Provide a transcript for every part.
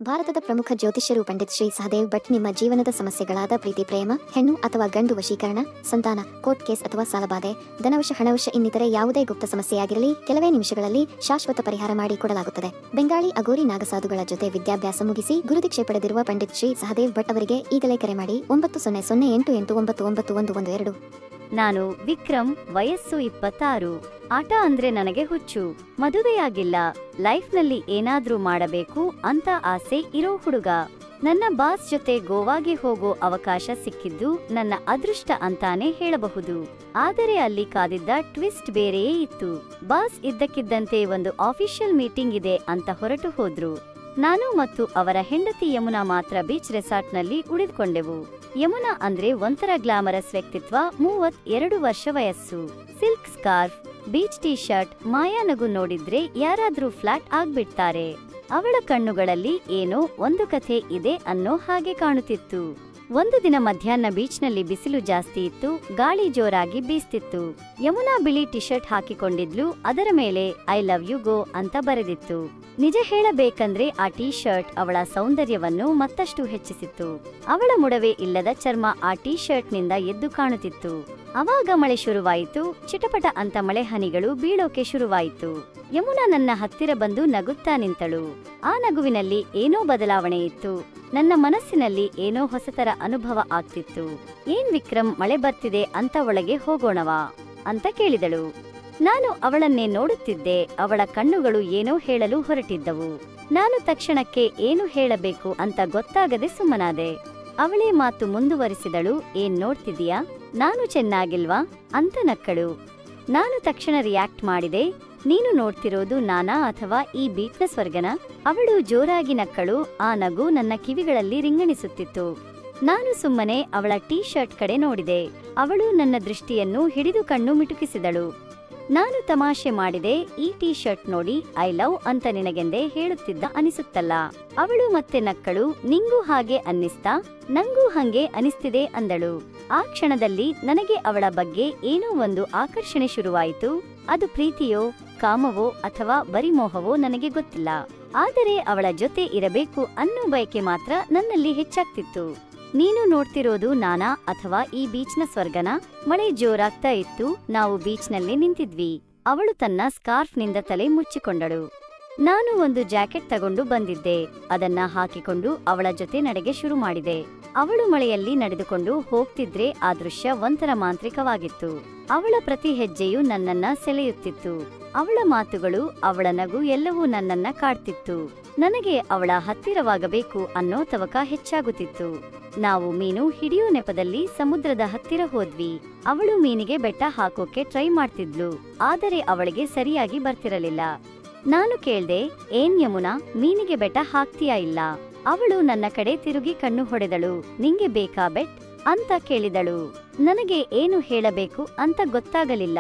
ಭಾರತದ ಪ್ರಮುಖ ಜ್ಯೋತಿಷ್ಯರು ಪಂಡಿತ್ ಶ್ರೀ ಸಹದೇವ್ ಭಟ್ ನಿಮ್ಮ ಜೀವನದ ಸಮಸ್ಯೆಗಳಾದ ಪ್ರೀತಿ, ಪ್ರೇಮ, ಹೆಣ್ಣು ಅಥವಾ ಗಂಡು ವಶೀಕರಣ, ಸಂತಾನ, ಕೋರ್ಟ್ ಕೇಸ್ ಅಥವಾ ಸಾಲಬಾಧೆ, ಧನವಶ, ಹಣವಶ ಇನ್ನಿತರೆ ಯಾವುದೇ ಗುಪ್ತ ಸಮಸ್ಯೆಯಾಗಿರಲಿ ಕೆಲವೇ ನಿಮಿಷಗಳಲ್ಲಿ ಶಾಶ್ವತ ಪರಿಹಾರ ಮಾಡಿ ಕೊಡಲಾಗುತ್ತದೆ. ಬೆಂಗಾಳಿ ಅಗೋರಿ ನಾಗಸಾಧುಗಳ ಜೊತೆ ವಿದ್ಯಾಭ್ಯಾಸ ಮುಗಿಸಿ ಗುರುದೀಕ್ಷೆ ಪಡೆದಿರುವ ಪಂಡಿತ್ ಶ್ರೀ ಸಹದೇವ್ ಭಟ್ ಅವರಿಗೆ ಈಗಲೇ ಕರೆ ಮಾಡಿ 9008899112. ನಾನು ವಿಕ್ರಮ್, ವಯಸ್ಸು 26. ಆಟ ಅಂದ್ರೆ ನನಗೆ ಹುಚ್ಚು. ಮದುವೆಯಾಗಿಲ್ಲ, ಲೈಫ್ನಲ್ಲಿ ಏನಾದ್ರೂ ಮಾಡಬೇಕು ಅಂತ ಆಸೆ ಇರೋ ಹುಡುಗ. ನನ್ನ ಬಾಸ್ ಜೊತೆ ಗೋವಾಗೆ ಹೋಗೋ ಅವಕಾಶ ಸಿಕ್ಕಿದ್ದು ನನ್ನ ಅದೃಷ್ಟ ಅಂತಾನೆ ಹೇಳಬಹುದು. ಆದರೆ ಅಲ್ಲಿ ಕಾದಿದ್ದ ಟ್ವಿಸ್ಟ್ ಬೇರೆಯೇ ಇತ್ತು. ಬಾಸ್ ಇದ್ದಕ್ಕಿದ್ದಂತೆ ಒಂದು ಆಫಿಷಿಯಲ್ ಮೀಟಿಂಗ್ ಇದೆ ಅಂತ ಹೊರಟು ಹೋದ್ರು. ನಾನು ಮತ್ತು ಅವರ ಹೆಂಡತಿ ಯಮುನಾ ಮಾತ್ರ ಬೀಚ್ ರೆಸಾರ್ಟ್ನಲ್ಲಿ ಉಳಿದುಕೊಂಡೆವು. ಯಮುನಾ ಅಂದ್ರೆ ಒಂಥರ ಗ್ಲಾಮರಸ್ ವ್ಯಕ್ತಿತ್ವ, 32 ವರ್ಷ ವಯಸ್ಸು, silk scarf, beach T shirt, ಮಾಯಾನಗು ನೋಡಿದ್ರೆ ಯಾರಾದ್ರೂ ಫ್ಲಾಟ್ ಆಗ್ಬಿಡ್ತಾರೆ. ಅವಳ ಕಣ್ಣುಗಳಲ್ಲಿ ಏನೋ ಒಂದು ಕಥೆ ಇದೆ ಅನ್ನೋ ಹಾಗೆ ಕಾಣುತ್ತಿತ್ತು. ಒಂದು ದಿನ ಮಧ್ಯಾಹ್ನ ಬೀಚ್ನಲ್ಲಿ ಬಿಸಿಲು ಜಾಸ್ತಿ ಇತ್ತು, ಗಾಳಿ ಜೋರಾಗಿ ಬೀಸ್ತಿತ್ತು. ಯಮುನಾ ಬಿಳಿ ಟಿ ಶರ್ಟ್ ಹಾಕಿಕೊಂಡಿದ್ಲು, ಅದರ ಮೇಲೆ ಐ ಲವ್ ಯು ಗೋ ಅಂತ ಬರೆದಿತ್ತು. ನಿಜ ಹೇಳಬೇಕಂದ್ರೆ ಆ ಟೀ ಶರ್ಟ್ ಅವಳ ಸೌಂದರ್ಯವನ್ನು ಮತ್ತಷ್ಟು ಹೆಚ್ಚಿಸಿತ್ತು. ಅವಳ ಮುಡವೆ ಇಲ್ಲದ ಚರ್ಮ ಆ ಟೀ ಶರ್ಟ್ ನಿಂದ ಎದ್ದು ಕಾಣುತ್ತಿತ್ತು. ಅವಾಗ ಮಳೆ ಶುರುವಾಯಿತು. ಚಿಟಪಟ ಅಂತ ಮಳೆ ಹನಿಗಳು ಬೀಳೋಕೆ ಶುರುವಾಯಿತು. ಯಮುನಾ ನನ್ನ ಹತ್ತಿರ ಬಂದು ನಗುತ್ತಾ ನಿಂತಳು. ಆ ನಗುವಿನಲ್ಲಿ ಏನೋ ಬದಲಾವಣೆ ಇತ್ತು. ನನ್ನ ಮನಸ್ಸಿನಲ್ಲಿ ಏನೋ ಹೊಸತರ ಅನುಭವ ಆಗ್ತಿತ್ತು. ಏನ್ ವಿಕ್ರಮ್, ಮಳೆ ಬರ್ತಿದೆ ಅಂತ ಒಳಗೆ ಹೋಗೋಣವಾ ಅಂತ ಕೇಳಿದಳು. ನಾನು ಅವಳನ್ನೇ ನೋಡುತ್ತಿದ್ದೆ. ಅವಳ ಕಣ್ಣುಗಳು ಏನೋ ಹೇಳಲು ಹೊರಟಿದ್ದವು. ನಾನು ತಕ್ಷಣಕ್ಕೆ ಏನು ಹೇಳಬೇಕು ಅಂತ ಗೊತ್ತಾಗದೆ ಸುಮ್ಮನಾದೆ. ಅವಳೇ ಮಾತು ಮುಂದುವರಿಸಿದಳು. ಏನ್ ನೋಡ್ತಿದೀಯಾ, ನಾನು ಚೆನ್ನಾಗಿಲ್ವಾ ಅಂತ ನಕ್ಕಳು. ನಾನು ತಕ್ಷಣ ರಿಯಾಕ್ಟ್ ಮಾಡಿದೆ. ನೀನು ನೋಡ್ತಿರೋದು ನಾನಾ ಅಥವಾ ಈ ಬೀಚ್ನ ಸ್ವರ್ಗನ? ಅವಳು ಜೋರಾಗಿ ನಕ್ಕಳು. ಆ ನಗು ನನ್ನ ಕಿವಿಗಳಲ್ಲಿ ರಿಂಗಣಿಸುತ್ತಿತ್ತು. ನಾನು ಸುಮ್ಮನೆ ಅವಳ ಟೀ ಶರ್ಟ್ ಕಡೆ ನೋಡಿದೆ. ಅವಳು ನನ್ನ ದೃಷ್ಟಿಯನ್ನು ಹಿಡಿದು ಕಣ್ಣು ಮಿಟುಕಿಸಿದಳು. ನಾನು ತಮಾಷೆ ಮಾಡಿದೆ. ಈ ಟೀ ಶರ್ಟ್ ನೋಡಿ ಐ ಲವ್ ಅಂತ ನಿನಗೆಂದೇ ಹೇಳುತ್ತಿದ್ದ ಅನಿಸುತ್ತಲ್ಲ. ಅವಳು ಮತ್ತೆ ನಕ್ಕಳು. ನಿಂಗೂ ಹಾಗೆ ಅನ್ನಿಸ್ತಾ? ನಂಗೂ ಹಂಗೆ ಅನಿಸ್ತಿದೆ ಅಂದಳು. ಆ ಕ್ಷಣದಲ್ಲಿ ನನಗೆ ಅವಳ ಬಗ್ಗೆ ಏನೋ ಒಂದು ಆಕರ್ಷಣೆ ಶುರುವಾಯಿತು. ಅದು ಪ್ರೀತಿಯೋ, ಕಾಮವೋ ಅಥವಾ ಬರಿ ಮೋಹವೋ ನನಗೆ ಗೊತ್ತಿಲ್ಲ. ಆದರೆ ಅವಳ ಜೊತೆ ಇರಬೇಕು ಅನ್ನೋ ಬಯಕೆ ಮಾತ್ರ ನನ್ನಲ್ಲಿ ಹೆಚ್ಚಾಗ್ತಿತ್ತು. ನೀನು ನೋಡ್ತಿರೋದು ನಾನಾ ಅಥವಾ ಈ ಬೀಚ್ನ ಸ್ವರ್ಗನ? ಮಳೆ ಜೋರಾಗ್ತಾ ಇತ್ತು. ನಾವು ಬೀಚ್ನಲ್ಲಿ ನಿಂತಿದ್ವಿ. ಅವಳು ತನ್ನ ಸ್ಕಾರ್ಫ್ನಿಂದ ತಲೆ ಮುಚ್ಚಿಕೊಂಡಳು. ನಾನು ಒಂದು ಜಾಕೆಟ್ ತಗೊಂಡು ಬಂದಿದ್ದೆ. ಅದನ್ನ ಹಾಕಿಕೊಂಡು ಅವಳ ಜೊತೆ ನಡೆಗೆ ಶುರು ಮಾಡಿದೆ. ಅವಳು ಮಳೆಯಲ್ಲಿ ನಡೆದುಕೊಂಡು ಹೋಗ್ತಿದ್ರೆ ಆ ದೃಶ್ಯ ಒಂಥರ ಮಾಂತ್ರಿಕವಾಗಿತ್ತು. ಅವಳ ಪ್ರತಿ ಹೆಜ್ಜೆಯೂ ನನ್ನನ್ನ ಸೆಳೆಯುತ್ತಿತ್ತು. ಅವಳ ಮಾತುಗಳು, ಅವಳ ನಗು ಎಲ್ಲವೂ ನನ್ನನ್ನ ಕಾಡ್ತಿತ್ತು. ನನಗೆ ಅವಳ ಹತ್ತಿರವಾಗಬೇಕು ಅನ್ನೋ ತವಕ ಹೆಚ್ಚಾಗುತ್ತಿತ್ತು. ನಾವು ಮೀನು ಹಿಡಿಯೋ ನೆಪದಲ್ಲಿ ಸಮುದ್ರದ ಹತ್ತಿರ ಹೋದ್ವಿ. ಅವಳು ಮೀನಿಗೆ ಬೆಟ್ಟ ಹಾಕೋಕೆ ಟ್ರೈ ಮಾಡ್ತಿದ್ಲು. ಆದರೆ ಅವಳಿಗೆ ಸರಿಯಾಗಿ ಬರ್ತಿರಲಿಲ್ಲ. ನಾನು ಕೇಳ್ದೆ, ಏನ್ ಯಮುನಾ, ಮೀನಿಗೆ ಬೆಟ್ಟ ಹಾಕ್ತೀಯಾ ಇಲ್ಲ? ಅವಳು ನನ್ನ ಕಡೆ ತಿರುಗಿ ಕಣ್ಣು ಹೊಡೆದಳು. ನಿಂಗೆ ಬೇಕಾ ಬೆಟ್ ಅಂತ ಕೇಳಿದಳು. ನನಗೆ ಏನು ಹೇಳಬೇಕು ಅಂತ ಗೊತ್ತಾಗಲಿಲ್ಲ.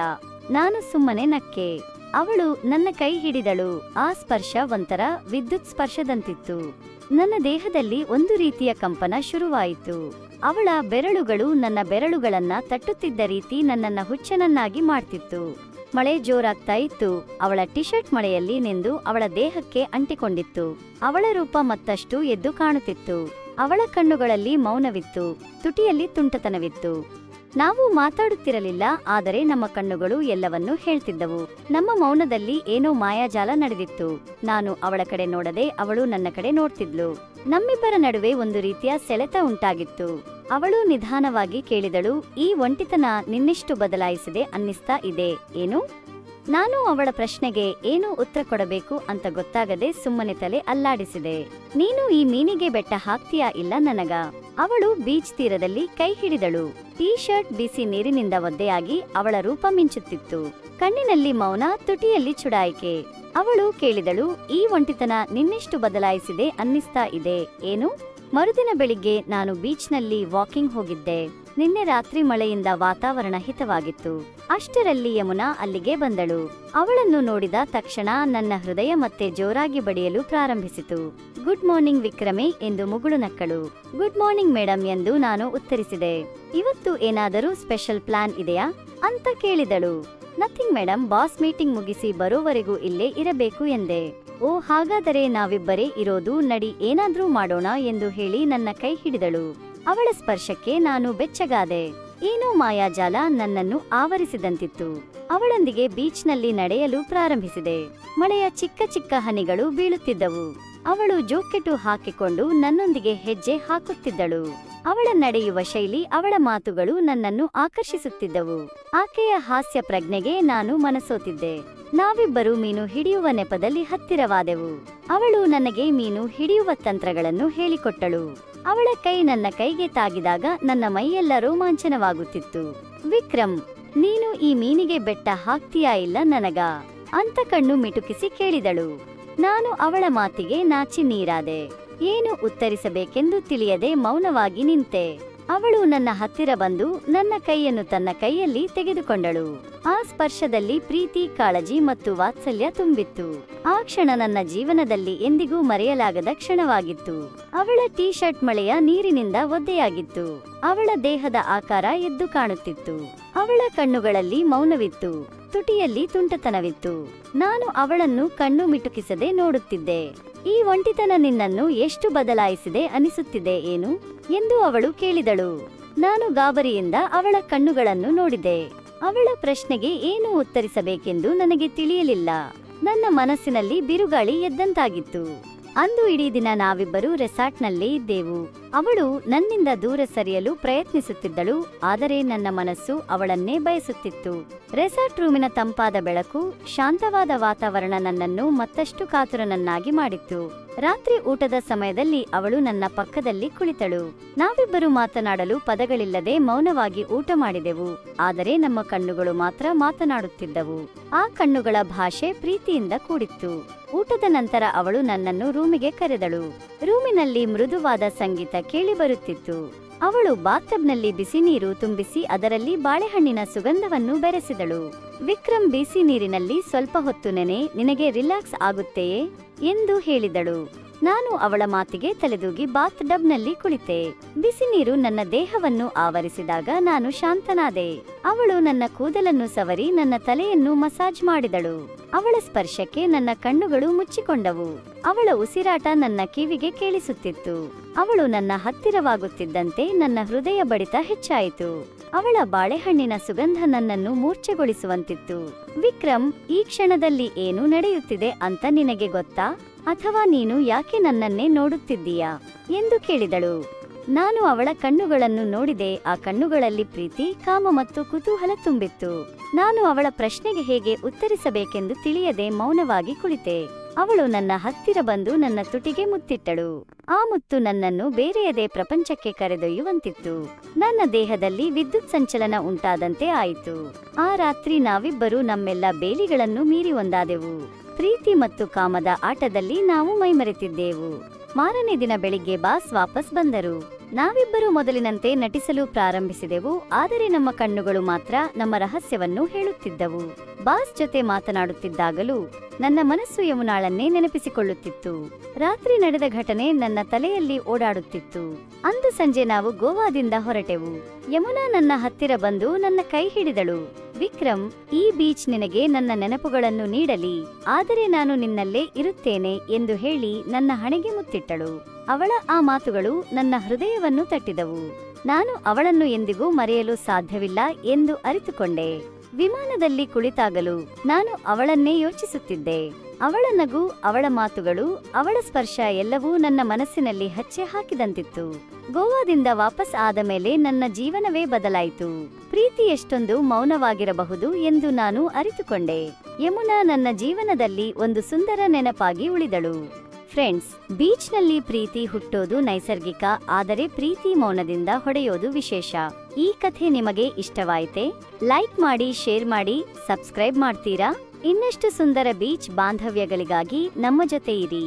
ನಾನು ಸುಮ್ಮನೆ ನಕ್ಕೆ. ಅವಳು ನನ್ನ ಕೈ ಹಿಡಿದಳು. ಆ ಸ್ಪರ್ಶ ಒಂಥರ ವಿದ್ಯುತ್ ಸ್ಪರ್ಶದಂತಿತ್ತು. ನನ್ನ ದೇಹದಲ್ಲಿ ಒಂದು ರೀತಿಯ ಕಂಪನ ಶುರುವಾಯಿತು. ಅವಳ ಬೆರಳುಗಳು ನನ್ನ ಬೆರಳುಗಳನ್ನ ತಟ್ಟುತ್ತಿದ್ದ ರೀತಿ ನನ್ನನ್ನ ಹುಚ್ಚನನ್ನಾಗಿ ಮಾಡ್ತಿತ್ತು. ಮಳೆ ಜೋರಾಗ್ತಾ ಇತ್ತು. ಅವಳ ಟಿ ಶರ್ಟ್ ಮಳೆಯಲ್ಲಿ ನೆಂದು ಅವಳ ದೇಹಕ್ಕೆ ಅಂಟಿಕೊಂಡಿತ್ತು. ಅವಳ ರೂಪ ಮತ್ತಷ್ಟು ಎದ್ದು ಕಾಣುತ್ತಿತ್ತು. ಅವಳ ಕಣ್ಣುಗಳಲ್ಲಿ ಮೌನವಿತ್ತು, ತುಟಿಯಲ್ಲಿ ತುಂಟತನವಿತ್ತು. ನಾವು ಮಾತಾಡುತ್ತಿರಲಿಲ್ಲ, ಆದರೆ ನಮ್ಮ ಕಣ್ಣುಗಳು ಎಲ್ಲವನ್ನೂ ಹೇಳ್ತಿದ್ದವು. ನಮ್ಮ ಮೌನದಲ್ಲಿ ಏನೋ ಮಾಯಾಜಾಲ ನಡೆದಿತ್ತು. ನಾನು ಅವಳ ಕಡೆ ನೋಡದೆ, ಅವಳು ನನ್ನ ಕಡೆ ನೋಡ್ತಿದ್ಲು. ನಮ್ಮಿಬ್ಬರ ನಡುವೆ ಒಂದು ರೀತಿಯ ಸೆಳೆತ ಉಂಟಾಗಿತ್ತು. ಅವಳು ನಿಧಾನವಾಗಿ ಕೇಳಿದಳು, ಈ ಒಂಟಿತನ ನಿನ್ನೆಷ್ಟು ಬದಲಾಯಿಸಿದೆ ಅನ್ನಿಸ್ತಾ ಇದೆ ಏನು? ನಾನು ಅವಳ ಪ್ರಶ್ನೆಗೆ ಏನೂ ಉತ್ತರ ಕೊಡಬೇಕು ಅಂತ ಗೊತ್ತಾಗದೆ ಸುಮ್ಮನೆ ತಲೆ ಅಲ್ಲಾಡಿಸಿದೆ. ನೀನು ಈ ಮೀನಿಗೆ ಬೆಟ್ಟ ಹಾಕ್ತೀಯಾ ಇಲ್ಲ ನನಗ? ಅವಳು ಬೀಚ್ ತೀರದಲ್ಲಿ ಕೈ ಹಿಡಿದಳು. ಟೀ ಶರ್ಟ್ ಬಿಸಿ ನೀರಿನಿಂದ ಒದ್ದೆಯಾಗಿ ಅವಳ ರೂಪ ಮಿಂಚುತ್ತಿತ್ತು. ಕಣ್ಣಿನಲ್ಲಿ ಮೌನ, ತುಟಿಯಲ್ಲಿ ಚುಡಾಯಿಕೆ. ಅವಳು ಕೇಳಿದಳು, ಈ ಒಂಟಿತನ ನಿನ್ನೆಷ್ಟು ಬದಲಾಯಿಸಿದೆ ಅನ್ನಿಸ್ತಾ ಇದೆ ಏನು? ಮರುದಿನ ಬೆಳಿಗ್ಗೆ ನಾನು ಬೀಚ್ನಲ್ಲಿ ವಾಕಿಂಗ್ ಹೋಗಿದ್ದೆ. ನಿನ್ನೆ ರಾತ್ರಿ ಮಳೆಯಿಂದ ವಾತಾವರಣ ಹಿತವಾಗಿತ್ತು. ಅಷ್ಟರಲ್ಲಿ ಯಮುನಾ ಅಲ್ಲಿಗೆ ಬಂದಳು. ಅವಳನ್ನು ನೋಡಿದ ತಕ್ಷಣ ನನ್ನ ಹೃದಯ ಮತ್ತೆ ಜೋರಾಗಿ ಬಡಿಯಲು ಪ್ರಾರಂಭಿಸಿತು. ಗುಡ್ ಮಾರ್ನಿಂಗ್ ವಿಕ್ರಮೇ ಎಂದು ಮುಗುಳು ನಕ್ಕಳು. ಗುಡ್ ಮಾರ್ನಿಂಗ್ ಮೇಡಮ್ ಎಂದು ನಾನು ಉತ್ತರಿಸಿದೆ. ಇವತ್ತು ಏನಾದರೂ ಸ್ಪೆಷಲ್ ಪ್ಲಾನ್ ಇದೆಯಾ ಅಂತ ಕೇಳಿದಳು. ನಥಿಂಗ್ ಮೇಡಮ್, ಬಾಸ್ ಮೀಟಿಂಗ್ ಮುಗಿಸಿ ಬರೋವರೆಗೂ ಇಲ್ಲೇ ಇರಬೇಕು ಎಂದೆ. ಓ, ಹಾಗಾದರೆ ನಾವಿಬ್ಬರೇ ಇರೋದು, ನಡಿ ಏನಾದ್ರೂ ಮಾಡೋಣ ಎಂದು ಹೇಳಿ ನನ್ನ ಕೈ ಹಿಡಿದಳು. ಅವಳ ಸ್ಪರ್ಶಕ್ಕೆ ನಾನು ಬೆಚ್ಚಗಾದೆ. ಏನೋ ಮಾಯಾಜಾಲ ನನ್ನನ್ನು ಆವರಿಸಿದಂತಿತ್ತು. ಅವಳೊಂದಿಗೆ ಬೀಚ್ನಲ್ಲಿ ನಡೆಯಲು ಪ್ರಾರಂಭಿಸಿದೆ. ಮಳೆಯ ಚಿಕ್ಕ ಚಿಕ್ಕ ಹನಿಗಳು ಬೀಳುತ್ತಿದ್ದವು. ಅವಳು ಜೋಕೆಟ್ಟು ಹಾಕಿಕೊಂಡು ನನ್ನೊಂದಿಗೆ ಹೆಜ್ಜೆ ಹಾಕುತ್ತಿದ್ದಳು. ಅವಳ ನಡೆಯುವ ಶೈಲಿ, ಅವಳ ಮಾತುಗಳು ನನ್ನನ್ನು ಆಕರ್ಷಿಸುತ್ತಿದ್ದವು. ಆಕೆಯ ಹಾಸ್ಯ ಪ್ರಜ್ಞೆಗೆ ನಾನು ಮನಸೋತಿದ್ದೆ. ನಾವಿಬ್ಬರು ಮೀನು ಹಿಡಿಯುವ ನೆಪದಲ್ಲಿ ಹತ್ತಿರವಾದೆವು. ಅವಳು ನನಗೆ ಮೀನು ಹಿಡಿಯುವ ತಂತ್ರಗಳನ್ನು ಹೇಳಿಕೊಟ್ಟಳು. ಅವಳ ಕೈ ನನ್ನ ಕೈಗೆ ತಾಗಿದಾಗ ನನ್ನ ಮೈಯೆಲ್ಲ ರೋಮಾಂಚನವಾಗುತ್ತಿತ್ತು. ವಿಕ್ರಮ್, ನೀನು ಈ ಮೀನಿಗೆ ಬೆಟ್ಟ ಹಾಕ್ತೀಯಾ ಇಲ್ಲ ನನಗ ಅಂತ ಕಣ್ಣು ಮಿಟುಕಿಸಿ ಕೇಳಿದಳು. ನಾನು ಅವಳ ಮಾತಿಗೆ ನಾಚಿ ನೀರಾದೆ. ಏನು ಉತ್ತರಿಸಬೇಕೆಂದು ತಿಳಿಯದೆ ಮೌನವಾಗಿ ನಿಂತೆ. ಅವಳು ನನ್ನ ಹತ್ತಿರ ಬಂದು ನನ್ನ ಕೈಯನ್ನು ತನ್ನ ಕೈಯಲ್ಲಿ ತೆಗೆದುಕೊಂಡಳು. ಆ ಸ್ಪರ್ಶದಲ್ಲಿ ಪ್ರೀತಿ, ಕಾಳಜಿ ಮತ್ತು ವಾತ್ಸಲ್ಯ ತುಂಬಿತ್ತು. ಆ ಕ್ಷಣ ನನ್ನ ಜೀವನದಲ್ಲಿ ಎಂದಿಗೂ ಮರೆಯಲಾಗದ ಕ್ಷಣವಾಗಿತ್ತು. ಅವಳ ಟೀ ಶರ್ಟ್ ಮಳೆಯ ನೀರಿನಿಂದ ಒದ್ದೆಯಾಗಿತ್ತು. ಅವಳ ದೇಹದ ಆಕಾರ ಎದ್ದು ಕಾಣುತ್ತಿತ್ತು. ಅವಳ ಕಣ್ಣುಗಳಲ್ಲಿ ಮೌನವಿತ್ತು, ತುಟಿಯಲ್ಲಿ ತುಂಟತನವಿತ್ತು. ನಾನು ಅವಳನ್ನು ಕಣ್ಣು ಮಿಟುಕಿಸದೆ ನೋಡುತ್ತಿದ್ದೆ. ಈ ಒಂಟಿತನ ನಿನ್ನನ್ನು ಎಷ್ಟು ಬದಲಾಯಿಸಿದೆ ಅನಿಸುತ್ತಿದೆ ಏನು ಎಂದು ಅವಳು ಕೇಳಿದಳು. ನಾನು ಗಾಬರಿಯಿಂದ ಅವಳ ಕಣ್ಣುಗಳನ್ನು ನೋಡಿದೆ. ಅವಳ ಪ್ರಶ್ನೆಗೆ ಏನು ಉತ್ತರಿಸಬೇಕೆಂದು ನನಗೆ ತಿಳಿಯಲಿಲ್ಲ. ನನ್ನ ಮನಸ್ಸಿನಲ್ಲಿ ಬಿರುಗಾಳಿ ಎದ್ದಂತಾಗಿತ್ತು. ಅಂದು ಇಡೀ ದಿನ ನಾವಿಬ್ಬರೂ ರೆಸಾರ್ಟ್ನಲ್ಲೇ ಇದ್ದೆವು. ಅವಳು ನನ್ನಿಂದ ದೂರ ಸರಿಯಲು ಪ್ರಯತ್ನಿಸುತ್ತಿದ್ದಳು, ಆದರೆ ನನ್ನ ಮನಸ್ಸು ಅವಳನ್ನೇ ಬಯಸುತ್ತಿತ್ತು. ರೆಸಾರ್ಟ್ ರೂಮಿನ ತಂಪಾದ ಬೆಳಕು, ಶಾಂತವಾದ ವಾತಾವರಣ ನನ್ನನ್ನು ಮತ್ತಷ್ಟು ಕಾತುರನನ್ನಾಗಿ ಮಾಡಿತ್ತು. ರಾತ್ರಿ ಊಟದ ಸಮಯದಲ್ಲಿ ಅವಳು ನನ್ನ ಪಕ್ಕದಲ್ಲಿ ಕುಳಿತಳು. ನಾವಿಬ್ಬರು ಮಾತನಾಡಲು ಪದಗಳಿಲ್ಲದೆ ಮೌನವಾಗಿ ಊಟ ಮಾಡಿದೆವು. ಆದರೆ ನಮ್ಮ ಕಣ್ಣುಗಳು ಮಾತ್ರ ಮಾತನಾಡುತ್ತಿದ್ದವು. ಆ ಕಣ್ಣುಗಳ ಭಾಷೆ ಪ್ರೀತಿಯಿಂದ ಕೂಡಿತ್ತು. ಊಟದ ನಂತರ ಅವಳು ನನ್ನನ್ನು ರೂಮಿಗೆ ಕರೆದಳು. ರೂಮಿನಲ್ಲಿ ಮೃದುವಾದ ಸಂಗೀತ ಕೇಳಿಬರುತ್ತಿತ್ತು. ಅವಳು ಬಾತ್ಟಬ್ನಲ್ಲಿ ಬಿಸಿ ನೀರು ತುಂಬಿಸಿ ಅದರಲ್ಲಿ ಬಾಳೆಹಣ್ಣಿನ ಸುಗಂಧವನ್ನು ಬೆರೆಸಿದಳು. ವಿಕ್ರಮ್, ಬಿಸಿ ನೀರಿನಲ್ಲಿ ಸ್ವಲ್ಪ ಹೊತ್ತು ನೆನೆ, ನಿನಗೆ ರಿಲ್ಯಾಕ್ಸ್ ಆಗುತ್ತೆಯೇ ಎಂದು ಹೇಳಿದಳು. ನಾನು ಅವಳ ಮಾತಿಗೆ ತಲೆದೂಗಿ ಬಾತ್ ಡಬ್ನಲ್ಲಿ ಕುಳಿತೆ. ಬಿಸಿ ನೀರು ನನ್ನ ದೇಹವನ್ನು ಆವರಿಸಿದಾಗ ನಾನು ಶಾಂತನಾದೆ. ಅವಳು ನನ್ನ ಕೂದಲನ್ನು ಸವರಿ ನನ್ನ ತಲೆಯನ್ನು ಮಸಾಜ್ ಮಾಡಿದಳು. ಅವಳ ಸ್ಪರ್ಶಕ್ಕೆ ನನ್ನ ಕಣ್ಣುಗಳು ಮುಚ್ಚಿಕೊಂಡವು. ಅವಳ ಉಸಿರಾಟ ನನ್ನ ಕಿವಿಗೆ ಕೇಳಿಸುತ್ತಿತ್ತು. ಅವಳು ನನ್ನ ಹತ್ತಿರವಾಗುತ್ತಿದ್ದಂತೆ ನನ್ನ ಹೃದಯ ಬಡಿತ ಹೆಚ್ಚಾಯಿತು. ಅವಳ ಬಾಳೆಹಣ್ಣಿನ ಸುಗಂಧ ನನ್ನನ್ನು ಮೂರ್ಛೆಗೊಳಿಸುವಂತಿತ್ತು. ವಿಕ್ರಮ್, ಈ ಕ್ಷಣದಲ್ಲಿ ಏನು ನಡೆಯುತ್ತಿದೆ ಅಂತ ನಿನಗೆ ಗೊತ್ತಾ? ಅಥವಾ ನೀನು ಯಾಕೆ ನನ್ನನ್ನೇ ನೋಡುತ್ತಿದ್ದೀಯಾ ಎಂದು ಕೇಳಿದಳು. ನಾನು ಅವಳ ಕಣ್ಣುಗಳನ್ನು ನೋಡಿದೆ. ಆ ಕಣ್ಣುಗಳಲ್ಲಿ ಪ್ರೀತಿ, ಕಾಮ ಮತ್ತು ಕುತೂಹಲ ತುಂಬಿತ್ತು. ನಾನು ಅವಳ ಪ್ರಶ್ನೆಗೆ ಹೇಗೆ ಉತ್ತರಿಸಬೇಕೆಂದು ತಿಳಿಯದೆ ಮೌನವಾಗಿ ಕುಳಿತೆ. ಅವಳು ನನ್ನ ಹತ್ತಿರ ಬಂದು ನನ್ನ ತುಟಿಗೆ ಮುತ್ತಿಟ್ಟಳು. ಆ ಮುತ್ತು ನನ್ನನ್ನು ಬೇರೆಯದೇ ಪ್ರಪಂಚಕ್ಕೆ ಕರೆದೊಯ್ಯುವಂತಿತ್ತು. ನನ್ನ ದೇಹದಲ್ಲಿ ವಿದ್ಯುತ್ ಸಂಚಲನ ಉಂಟಾದಂತೆ ಆಯಿತು. ಆ ರಾತ್ರಿ ನಾವಿಬ್ಬರೂ ನಮ್ಮೆಲ್ಲ ಬೇಲಿಗಳನ್ನು ಮೀರಿ ಒಂದಾದೆವು. ಪ್ರೀತಿ ಮತ್ತು ಕಾಮದ ಆಟದಲ್ಲಿ ನಾವು ಮೈಮರೆತಿದ್ದೆವು. ಮಾರನೇ ದಿನ ಬೆಳಿಗ್ಗೆ ಬಾಸ್ ವಾಪಸ್ ಬಂದರು. ನಾವಿಬ್ಬರೂ ಮೊದಲಿನಂತೆ ನಟಿಸಲು ಪ್ರಾರಂಭಿಸಿದೆವು. ಆದರೆ ನಮ್ಮ ಕಣ್ಣುಗಳು ಮಾತ್ರ ನಮ್ಮ ರಹಸ್ಯವನ್ನು ಹೇಳುತ್ತಿದ್ದವು. ಬಾಸ್ ಜೊತೆ ಮಾತನಾಡುತ್ತಿದ್ದಾಗಲೂ ನನ್ನ ಮನಸ್ಸು ಯಮುನಾಳನ್ನೇ ನೆನಪಿಸಿಕೊಳ್ಳುತ್ತಿತ್ತು. ರಾತ್ರಿ ನಡೆದ ಘಟನೆ ನನ್ನ ತಲೆಯಲ್ಲಿ ಓಡಾಡುತ್ತಿತ್ತು. ಅಂದು ಸಂಜೆ ನಾವು ಗೋವಾದಿಂದ ಹೊರಟೆವು. ಯಮುನಾ ನನ್ನ ಹತ್ತಿರ ಬಂದು ನನ್ನ ಕೈ ಹಿಡಿದಳು. ವಿಕ್ರಮ್, ಈ ಬೀಚ್ ನಿನಗೆ ನನ್ನ ನೆನಪುಗಳನ್ನು ನೀಡಲಿ, ಆದರೆ ನಾನು ನಿನ್ನಲ್ಲೇ ಇರುತ್ತೇನೆ ಎಂದು ಹೇಳಿ ನನ್ನ ಹಣೆಗೆ ಮುತ್ತಿಟ್ಟಳು. ಅವಳ ಆ ಮಾತುಗಳು ನನ್ನ ಹೃದಯವನ್ನು ತಟ್ಟಿದವು. ನಾನು ಅವಳನ್ನು ಎಂದಿಗೂ ಮರೆಯಲು ಸಾಧ್ಯವಿಲ್ಲ ಎಂದು ಅರಿತುಕೊಂಡೆ. ವಿಮಾನದಲ್ಲಿ ಕುಳಿತಾಗಲೂ ನಾನು ಅವಳನ್ನೇ ಯೋಚಿಸುತ್ತಿದ್ದೆ. ಅವಳ ನಗು, ಅವಳ ಮಾತುಗಳು, ಅವಳ ಸ್ಪರ್ಶ ಎಲ್ಲವೂ ನನ್ನ ಮನಸ್ಸಿನಲ್ಲಿ ಹಚ್ಚೆ ಹಾಕಿದಂತಿತ್ತು. ಗೋವಾದಿಂದ ವಾಪಸ್ ಆದ ಮೇಲೆ ನನ್ನ ಜೀವನವೇ ಬದಲಾಯಿತು. ಪ್ರೀತಿ ಎಷ್ಟೊಂದು ಮೌನವಾಗಿರಬಹುದು ಎಂದು ನಾನು ಅರಿತುಕೊಂಡೆ. ಯಮುನಾ ನನ್ನ ಜೀವನದಲ್ಲಿ ಒಂದು ಸುಂದರ ನೆನಪಾಗಿ ಉಳಿದಳು. ಫ್ರೆಂಡ್ಸ್, ಬೀಚ್ನಲ್ಲಿ ಪ್ರೀತಿ ಹುಟ್ಟೋದು ನೈಸರ್ಗಿಕ, ಆದರೆ ಪ್ರೀತಿ ಮೌನದಿಂದ ಹೊಡೆಯೋದು ವಿಶೇಷ. ಈ ಕಥೆ ನಿಮಗೆ ಇಷ್ಟವಾಯಿತೆ? ಲೈಕ್ ಮಾಡಿ, ಶೇರ್ ಮಾಡಿ, ಸಬ್ಸ್ಕ್ರೈಬ್ ಮಾಡ್ತೀರಾ? ಇನ್ನಷ್ಟು ಸುಂದರ ಬೀಚ್ ಬಾಂಧವ್ಯಗಳಿಗಾಗಿ ನಮ್ಮ ಜೊತೆ ಇರಿ.